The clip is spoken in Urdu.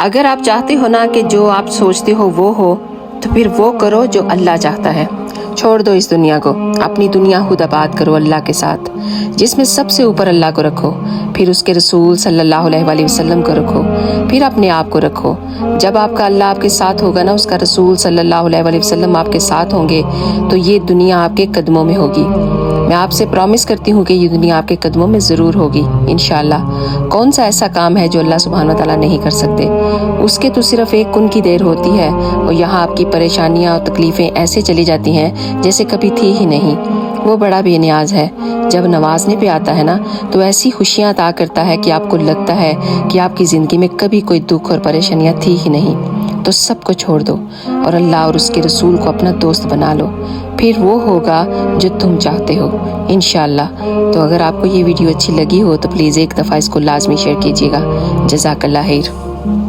اگر آپ چاہتے ہو نا کہ جو آپ سوچتے ہو وہ ہو، تو پھر وہ کرو جو اللہ چاہتا ہے۔ چھوڑ دو اس دنیا کو، اپنی دنیا خود آباد کرو اللہ کے ساتھ، جس میں سب سے اوپر اللہ کو رکھو، پھر اس کے رسول صلی اللہ علیہ وآلہ وسلم کو رکھو، پھر اپنے آپ کو رکھو۔ جب آپ کا اللہ آپ کے ساتھ ہوگا نا، اس کا رسول صلی اللہ علیہ وآلہ وسلم آپ کے ساتھ ہوں گے، تو یہ دنیا آپ کے قدموں میں ہوگی۔ میں آپ سے پرامس کرتی ہوں کہ یہ دنیا آپ کے قدموں میں ضرور ہوگی انشاءاللہ۔ کون سا ایسا کام ہے جو اللہ سبحانہ وتعالیٰ نہیں کر سکتے؟ اس کے تو صرف ایک کن کی دیر ہوتی ہے، اور یہاں آپ کی پریشانیاں اور تکلیفیں ایسے چلی جاتی ہیں جیسے کبھی تھی ہی نہیں۔ وہ بڑا بے نیاز ہے، جب نوازنے پہ آتا ہے نا تو ایسی خوشیاں عطا کرتا ہے کہ آپ کو لگتا ہے کہ آپ کی زندگی میں کبھی کوئی دکھ اور پریشانیاں تھی ہی نہیں۔ تو سب کو چھوڑ دو اور اللہ اور اس کے رسول کو اپنا دوست بنا لو، پھر وہ ہوگا جو تم چاہتے ہو انشاءاللہ۔ تو اگر آپ کو یہ ویڈیو اچھی لگی ہو تو پلیز ایک دفعہ اس کو لازمی شیئر کیجیے گا۔ جزاک اللہ خیر۔